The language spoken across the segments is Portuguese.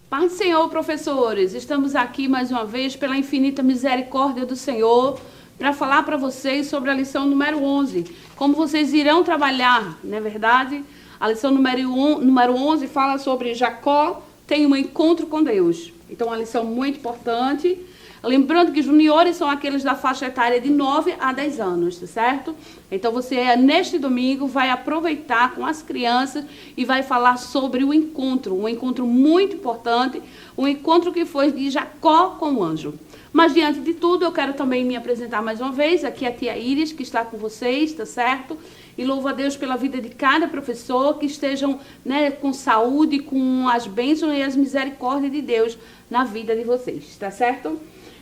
Paz do Senhor, professores. Estamos aqui mais uma vez pela infinita misericórdia do Senhor para falar para vocês sobre a lição número 11. Como vocês irão trabalhar, não é verdade? A lição número 11 fala sobre Jacó tem um encontro com Deus. Então, uma lição muito importante. Lembrando que juniores são aqueles da faixa etária de 9 a 10 anos, tá certo? Então, você, neste domingo, vai aproveitar com as crianças e vai falar sobre o encontro. Um encontro muito importante, um encontro que foi de Jacó com o anjo. Mas, diante de tudo, eu quero também me apresentar mais uma vez. Aqui é a tia Iris, que está com vocês, tá certo? E louvo a Deus pela vida de cada professor, que estejam, né, com saúde, com as bênçãos e as misericórdias de Deus na vida de vocês, tá certo?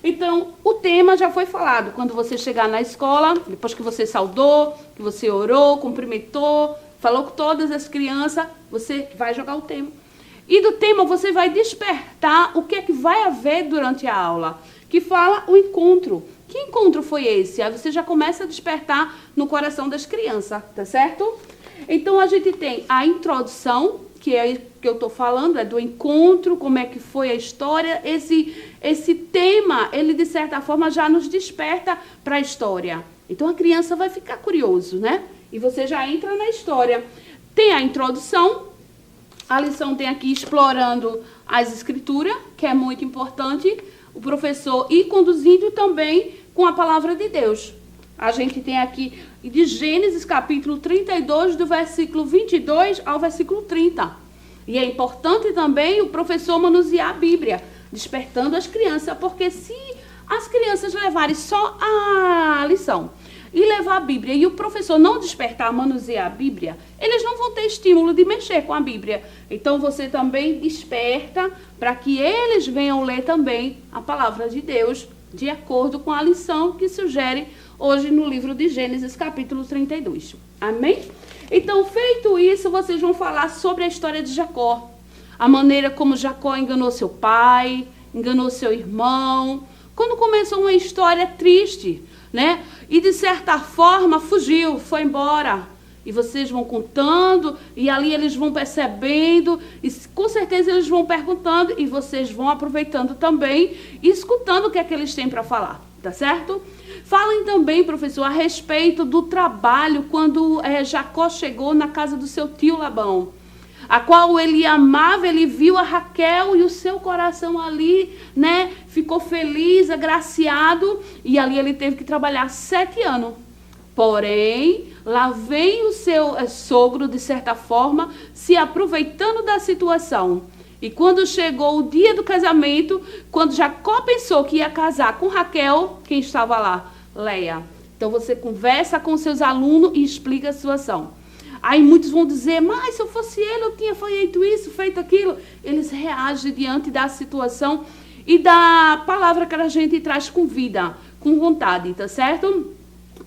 Então, o tema já foi falado. Quando você chegar na escola, depois que você saudou, que você orou, cumprimentou, falou com todas as crianças, você vai jogar o tema. E do tema você vai despertar o que é que vai haver durante a aula, que fala o encontro. Que encontro foi esse? Aí você já começa a despertar no coração das crianças, tá certo? Então, a gente tem a introdução, que é que eu estou falando, é do encontro, como é que foi a história. Esse tema, ele de certa forma já nos desperta para a história. Então a criança vai ficar curioso, né? E você já entra na história. Tem a introdução, a lição tem aqui explorando as escrituras, que é muito importante, o professor ir conduzindo também com a palavra de Deus. A gente tem aqui de Gênesis capítulo 32, do versículo 22 ao versículo 30. E é importante também o professor manusear a Bíblia, despertando as crianças, porque se as crianças levarem só a lição e levar a Bíblia e o professor não despertar, manusear a Bíblia, eles não vão ter estímulo de mexer com a Bíblia. Então você também desperta para que eles venham ler também a palavra de Deus, de acordo com a lição que sugere hoje no livro de Gênesis capítulo 32. Amém? Então, feito isso, vocês vão falar sobre a história de Jacó. A maneira como Jacó enganou seu pai, enganou seu irmão. Quando começou uma história triste, né? E de certa forma fugiu, foi embora. E vocês vão contando, e ali eles vão percebendo, e com certeza eles vão perguntando, e vocês vão aproveitando também, e escutando o que é que eles têm para falar, tá certo? Falem também, professor, a respeito do trabalho quando Jacó chegou na casa do seu tio Labão, a qual ele amava. Ele viu a Raquel e o seu coração ali, né, ficou feliz, agraciado, e ali ele teve que trabalhar 7 anos. Porém, lá vem o seu sogro, de certa forma, se aproveitando da situação. E quando chegou o dia do casamento, quando Jacó pensou que ia casar com Raquel, quem estava lá? Leia. Então você conversa com seus alunos e explica a situação. Aí muitos vão dizer, mas se eu fosse ele, eu tinha feito isso, feito aquilo. Eles reagem diante da situação e da palavra que a gente traz com vida, com vontade, tá certo?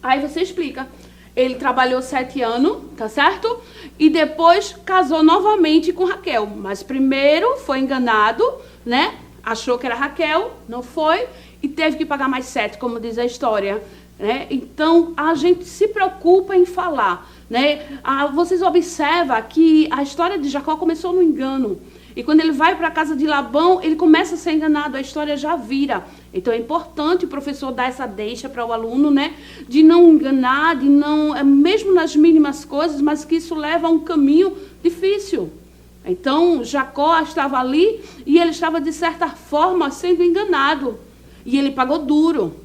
Aí você explica. Ele trabalhou 7 anos, tá certo? E depois casou novamente com Raquel. Mas primeiro foi enganado, né? Achou que era Raquel, não foi. E teve que pagar mais 7, como diz a história, né? Então, a gente se preocupa em falar, né? Vocês observam que a história de Jacó começou no engano. E quando ele vai para a casa de Labão, ele começa a ser enganado, a história já vira. Então é importante o professor dar essa deixa para o aluno, né? De não enganar, de não, mesmo nas mínimas coisas, mas que isso leva a um caminho difícil. Então Jacó estava ali e ele estava de certa forma sendo enganado. E ele pagou duro.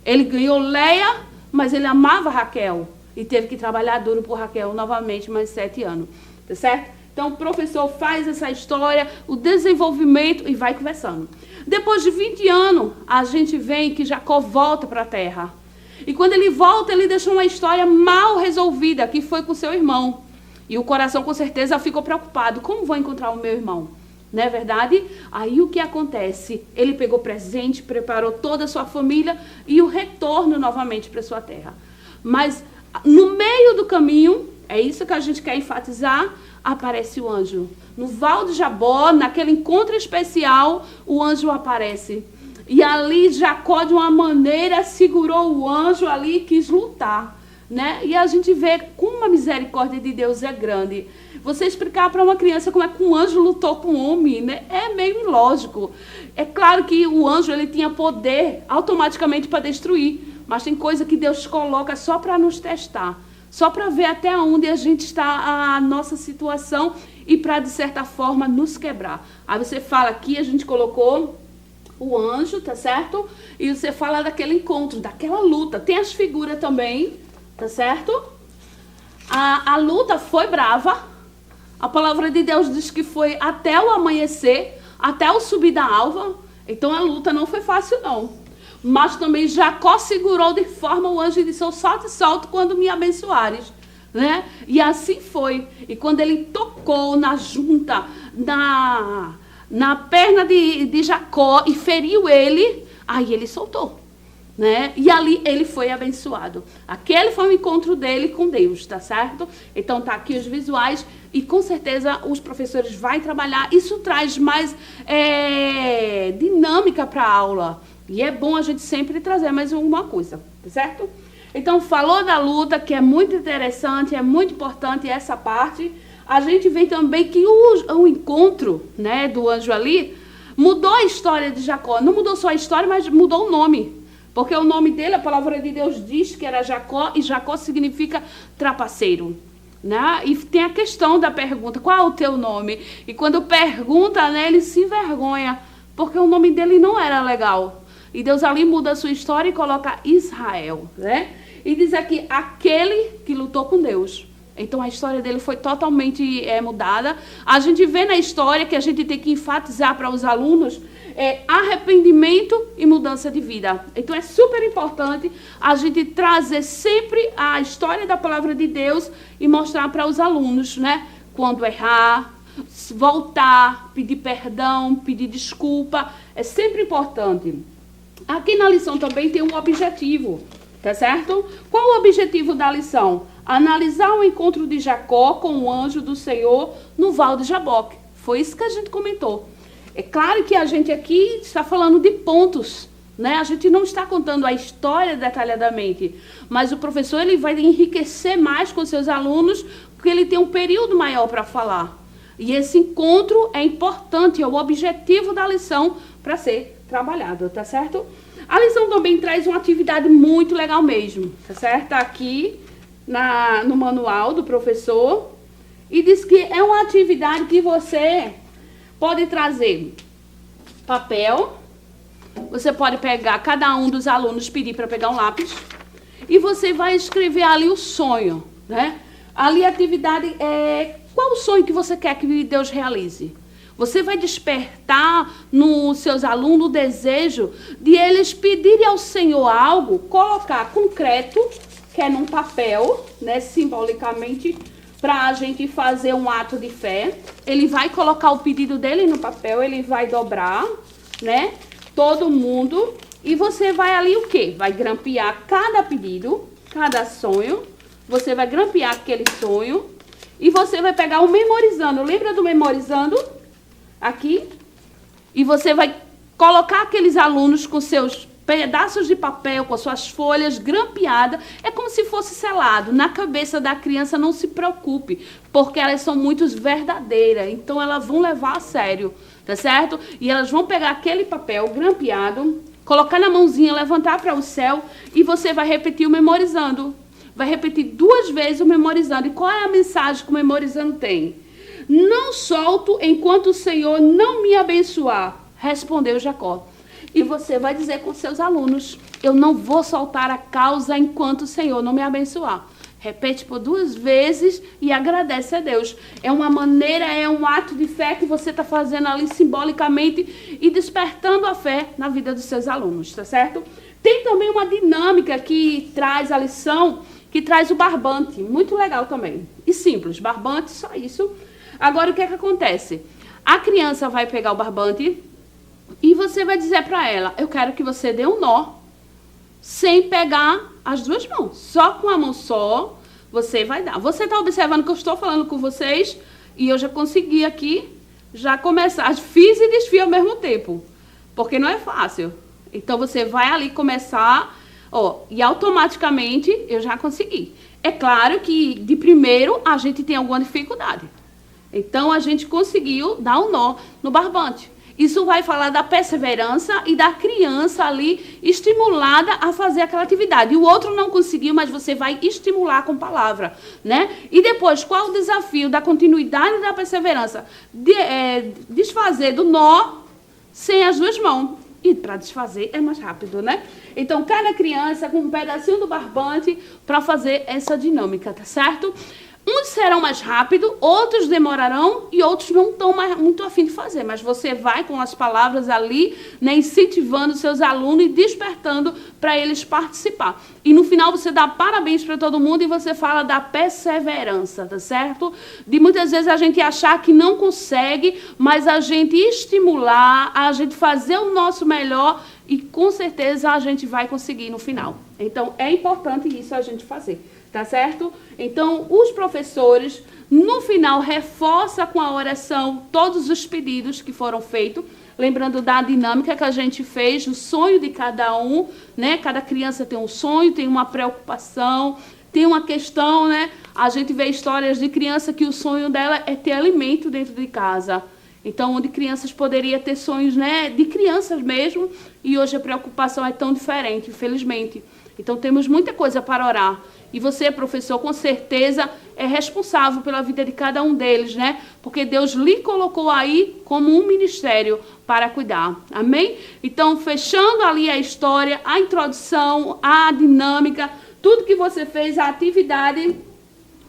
Ele ganhou Leia, mas ele amava Raquel. E teve que trabalhar duro por Raquel novamente, mais 7 anos. Tá certo? Então, o professor faz essa história, o desenvolvimento e vai conversando. Depois de 20 anos, a gente vê que Jacó volta para a terra. E quando ele volta, ele deixou uma história mal resolvida, que foi com seu irmão. E o coração, com certeza, ficou preocupado. Como vou encontrar o meu irmão? Não é verdade? Aí o que acontece? Ele pegou presente, preparou toda a sua família e o retorno novamente para sua terra. Mas no meio do caminho, é isso que a gente quer enfatizar, aparece o anjo. No Val de Jabó, naquele encontro especial, o anjo aparece. E ali Jacó, de uma maneira, segurou o anjo ali e quis lutar, né? E a gente vê como a misericórdia de Deus é grande. Você explicar para uma criança como é que um anjo lutou com um homem, né? É meio ilógico. É claro que o anjo ele tinha poder automaticamente para destruir, mas tem coisa que Deus coloca só para nos testar, só para ver até onde a gente está, a nossa situação, e para, de certa forma, nos quebrar. Aí você fala aqui, a gente colocou o anjo, tá certo? E você fala daquele encontro, daquela luta. Tem as figuras também, tá certo? A luta foi brava. A palavra de Deus diz que foi até o amanhecer, até o subir da alva. Então a luta não foi fácil, não. Mas também Jacó segurou de forma o anjo e disse: eu salto e salto quando me abençoares. Né? E assim foi. E quando ele tocou na junta, na perna de Jacó e feriu ele, aí ele soltou, né? E ali ele foi abençoado. Aquele foi o encontro dele com Deus, tá certo? Então tá aqui os visuais e com certeza os professores vão trabalhar. Isso traz mais dinâmica para a aula. E é bom a gente sempre trazer mais alguma coisa, tá certo? Então falou da luta, que é muito interessante, é muito importante essa parte. A gente vê também que o encontro, né, do anjo ali mudou a história de Jacó. Não mudou só a história, mas mudou o nome. Porque o nome dele, a palavra de Deus diz que era Jacó, e Jacó significa trapaceiro. Né? E tem a questão da pergunta: qual é o teu nome? E quando pergunta, né, ele se envergonha, porque o nome dele não era legal. E Deus ali muda a sua história e coloca Israel. Né? E diz aqui: aquele que lutou com Deus. Então a história dele foi totalmente mudada. A gente vê na história que a gente tem que enfatizar para os alunos arrependimento e mudança de vida. Então é super importante a gente trazer sempre a história da palavra de Deus e mostrar para os alunos, né? Quando errar, voltar, pedir perdão, pedir desculpa. É sempre importante. Aqui na lição também tem um objetivo, tá certo? Qual o objetivo da lição? Analisar o encontro de Jacó com o anjo do Senhor no Val de Jaboque. Foi isso que a gente comentou. É claro que a gente aqui está falando de pontos, né? A gente não está contando a história detalhadamente, mas o professor ele vai enriquecer mais com seus alunos, porque ele tem um período maior para falar. E esse encontro é importante, é o objetivo da lição para ser trabalhado, tá certo? A lição também traz uma atividade muito legal mesmo, tá certo? Tá aqui no manual do professor, e diz que é uma atividade que você pode trazer papel, você pode pegar, cada um dos alunos pedir para pegar um lápis, e você vai escrever ali o sonho, né? Ali a atividade qual o sonho que você quer que Deus realize? Você vai despertar nos seus alunos o desejo de eles pedirem ao Senhor algo, colocar concreto, que é num papel, né, simbolicamente, para a gente fazer um ato de fé. Ele vai colocar o pedido dele no papel, ele vai dobrar, né, todo mundo, e você vai ali o quê? Vai grampear cada pedido, cada sonho, você vai grampear aquele sonho, e você vai pegar o memorizando. Lembra do memorizando? Aqui. E você vai colocar aqueles alunos com seus pedaços de papel, com suas folhas grampeadas, é como se fosse selado. Na cabeça da criança, não se preocupe, porque elas são muito verdadeiras, então elas vão levar a sério, tá certo? E elas vão pegar aquele papel grampeado, colocar na mãozinha, levantar para o céu, e você vai repetir o memorizando. Vai repetir 2 vezes o memorizando. E qual é a mensagem que o memorizando tem? Não solto enquanto o Senhor não me abençoar, respondeu Jacó. E você vai dizer com seus alunos: eu não vou soltar a causa enquanto o Senhor não me abençoar. Repete por 2 vezes e agradece a Deus. É uma maneira, é um ato de fé que você está fazendo ali simbolicamente e despertando a fé na vida dos seus alunos, tá certo? Tem também uma dinâmica que traz a lição, que traz o barbante. Muito legal também. E simples, barbante, só isso. Agora, o que é que acontece? A criança vai pegar o barbante e você vai dizer para ela: eu quero que você dê um nó sem pegar as 2 mãos. Só com a mão só você vai dar. Você está observando que eu estou falando com vocês e eu já consegui aqui já começar. Fiz e desfiz ao mesmo tempo, porque não é fácil. Então você vai ali começar, ó, e automaticamente eu já consegui. É claro que de primeiro a gente tem alguma dificuldade. Então, a gente conseguiu dar um nó no barbante. Isso vai falar da perseverança e da criança ali estimulada a fazer aquela atividade. E o outro não conseguiu, mas você vai estimular com palavra, né? E depois, qual o desafio da continuidade da perseverança? Desfazer do nó sem as duas mãos. E para desfazer é mais rápido, né? Então, cada criança com um pedacinho do barbante para fazer essa dinâmica, tá certo? Uns serão mais rápidos, outros demorarão e outros não estão muito afim de fazer. Mas você vai com as palavras ali, né, incentivando seus alunos e despertando para eles participar. E no final você dá parabéns para todo mundo e você fala da perseverança, tá certo? De muitas vezes a gente achar que não consegue, mas a gente estimular, a gente fazer o nosso melhor e com certeza a gente vai conseguir no final. Então é importante isso a gente fazer. Tá certo? Então, os professores, no final, reforçam com a oração todos os pedidos que foram feitos. Lembrando da dinâmica que a gente fez, o sonho de cada um, né? Cada criança tem um sonho, tem uma preocupação, tem uma questão, né? A gente vê histórias de criança que o sonho dela é ter alimento dentro de casa. Então, onde crianças poderiam ter sonhos, né? De crianças mesmo, e hoje a preocupação é tão diferente, infelizmente. Então, temos muita coisa para orar. E você, professor, com certeza é responsável pela vida de cada um deles, né? Porque Deus lhe colocou aí como um ministério para cuidar. Amém? Então, fechando ali a história, a introdução, a dinâmica, tudo que você fez, a atividade,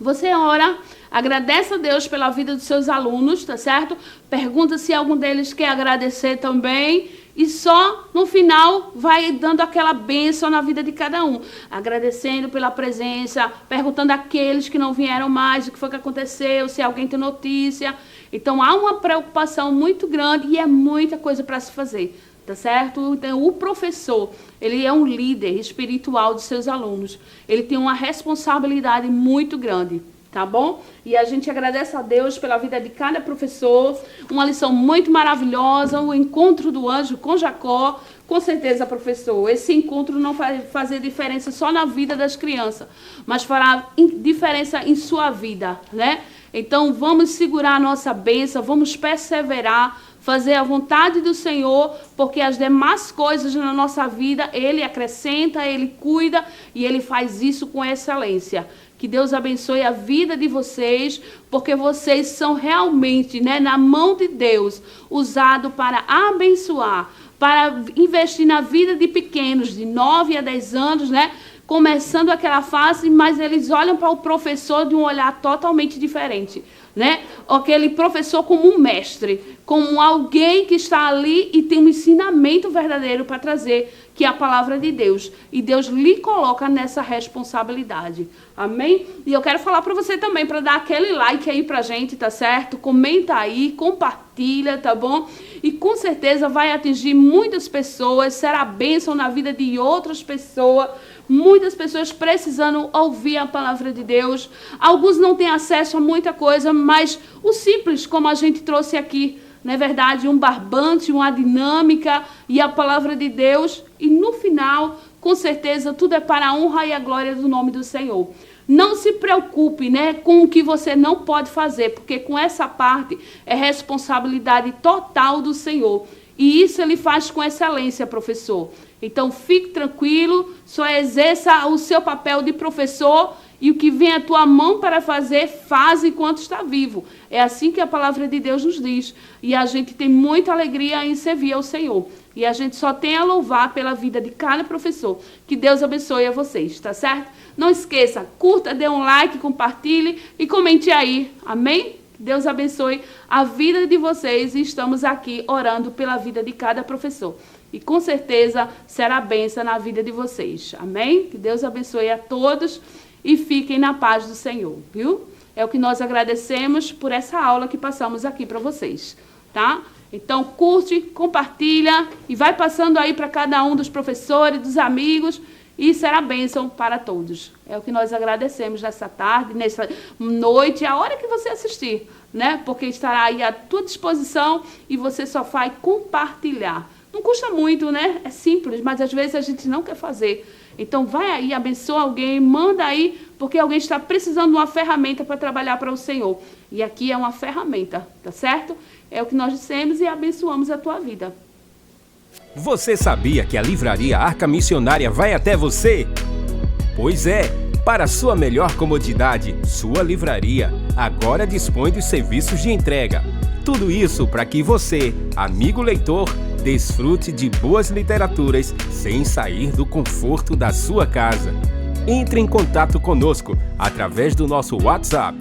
você ora, agradece a Deus pela vida dos seus alunos, tá certo? Pergunta se algum deles quer agradecer também. E só no final vai dando aquela bênção na vida de cada um. Agradecendo pela presença, perguntando àqueles que não vieram mais o que foi que aconteceu, se alguém tem notícia. Então há uma preocupação muito grande e é muita coisa para se fazer. Tá certo? Então, o professor, ele é um líder espiritual dos seus alunos. Ele tem uma responsabilidade muito grande. Tá bom? E a gente agradece a Deus pela vida de cada professor. Uma lição muito maravilhosa, o encontro do anjo com Jacó. Com certeza, professor, esse encontro não vai fazer diferença só na vida das crianças, mas fará diferença em sua vida, né? Então, vamos segurar a nossa bênção, vamos perseverar, fazer a vontade do Senhor, porque as demais coisas na nossa vida, Ele acrescenta, Ele cuida e Ele faz isso com excelência. Que Deus abençoe a vida de vocês, porque vocês são realmente, né, na mão de Deus, usados para abençoar, para investir na vida de pequenos, de 9 a 10 anos, né? Começando aquela fase, mas eles olham para o professor de um olhar totalmente diferente, né? Aquele professor como um mestre, como alguém que está ali e tem um ensinamento verdadeiro para trazer, que é a palavra de Deus. E Deus lhe coloca nessa responsabilidade. Amém? E eu quero falar para você também, para dar aquele like aí pra gente, tá certo? Comenta aí, compartilha, tá bom? E com certeza vai atingir muitas pessoas, será bênção na vida de outras pessoas. Muitas pessoas precisando ouvir a palavra de Deus. Alguns não têm acesso a muita coisa, mas o simples, como a gente trouxe aqui, não é verdade? Um barbante, uma dinâmica e a palavra de Deus. E no final, com certeza, tudo é para a honra e a glória do nome do Senhor. Não se preocupe, né, com o que você não pode fazer, porque com essa parte é responsabilidade total do Senhor. E isso ele faz com excelência, professor. Então, fique tranquilo, só exerça o seu papel de professor e o que vem à tua mão para fazer, faz enquanto está vivo. É assim que a palavra de Deus nos diz. E a gente tem muita alegria em servir ao Senhor. E a gente só tem a louvar pela vida de cada professor. Que Deus abençoe a vocês, tá certo? Não esqueça, curta, dê um like, compartilhe e comente aí. Amém? Deus abençoe a vida de vocês e estamos aqui orando pela vida de cada professor. E com certeza será bênção na vida de vocês. Amém? Que Deus abençoe a todos e fiquem na paz do Senhor, viu? É o que nós agradecemos por essa aula que passamos aqui para vocês, tá? Então curte, compartilha e vai passando aí para cada um dos professores, dos amigos e será bênção para todos. É o que nós agradecemos nessa tarde, nessa noite, a hora que você assistir, né? Porque estará aí à tua disposição e você só vai compartilhar. Não custa muito, né? É simples, mas às vezes a gente não quer fazer. Então vai aí, abençoa alguém, manda aí porque alguém está precisando de uma ferramenta para trabalhar para o Senhor. E aqui é uma ferramenta, tá certo? É o que nós dissemos e abençoamos a tua vida. Você sabia que a Livraria Arca Missionária vai até você? Pois é, para sua melhor comodidade, sua livraria agora dispõe dos serviços de entrega. Tudo isso para que você, amigo leitor, desfrute de boas literaturas sem sair do conforto da sua casa. Entre em contato conosco através do nosso WhatsApp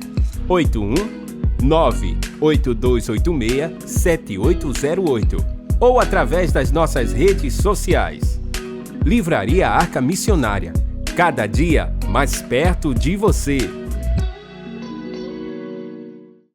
81982867808 ou através das nossas redes sociais. Livraria Arca Missionária, cada dia mais perto de você.